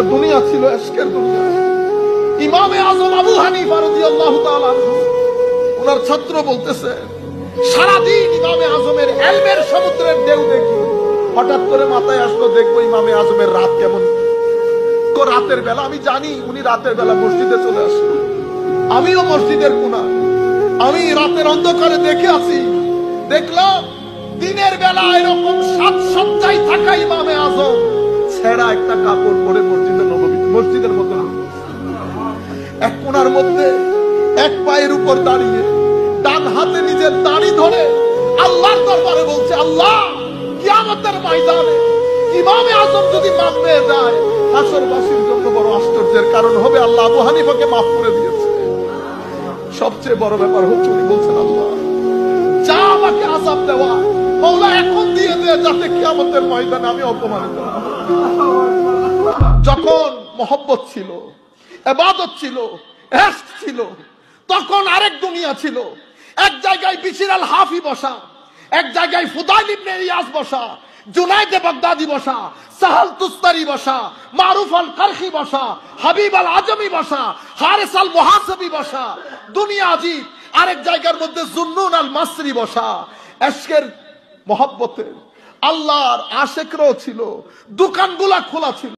একটা দুনিয়া ছিল, এশকের দুনিয়া। ইমামে আজম আবু হানিফা রাদিয়াল্লাহু তাআলা আনহু ওনার ছাত্র বলতেছে, সারাদিন ইমামে আজমের ইলমের সমুদ্রের ঢেউ দেখি, হঠাৎ করে মাথায় আসলো দেখবো ইমামে আজমের রাত কেমন। রাতের বেলা আমি জানি উনি রাতের বেলা মসজিদে চলে আসেন, আমিও মসজিদের কোনা, আমি রাতের অন্ধকারে দেখে আছি। দেখলাম দিনের বেলা এরকম সাজসজ্জায় থাকা ইমামে আজম ছেঁড়া একটা কাপড় পরে মসজিদের মধ্যে এক কোনার মধ্যে এক পায়ের উপর দাঁড়িয়ে ডান হাতে নিজের দাড়ি ধরে আল্লাহর দরবারে বলছে, আল্লাহ কিয়ামতের ময়দানে ইমামে আজম যদি মাফ পেয়ে যায়, হাসরবাসীর জন্য বড় আশ্চর্যের কারণ হবে, আল্লাহ আবু হানিফাকে মাফ করে দিয়েছে। সবচেয়ে বড় ব্যাপার হচ্ছে উনি বলছেন, আল্লাহ যা আমাকে আযাব দেওয়া মওলা এখন দিয়ে দে, যাতে কিয়ামতের ময়দানে আমি অপমানিত না হই। যখন মহব্বত ছিল, ইবাদত ছিল, ইশক ছিল, তখন আরেক দুনিয়া ছিল। এক জায়গায় বিশির আল হাফি বসা, এক জায়গায় ফুদাইল ইবনে ইয়াস বসা, জুনাইদ বাগদাদি বসা, সাহাল তুস্তারি বসা, মারুফ আল কারখি বসা, হাবিব আল আজমি বসা, হারিস আল মুহাসিবি বসা। দুনিয়া আজিব। আরেক জায়গার মধ্যে জুন্নুন আল মাসরি বসা। ইশকের মহব্বতের আল্লাহর আশিকরাও ছিল, দোকানগুলা খোলা ছিল।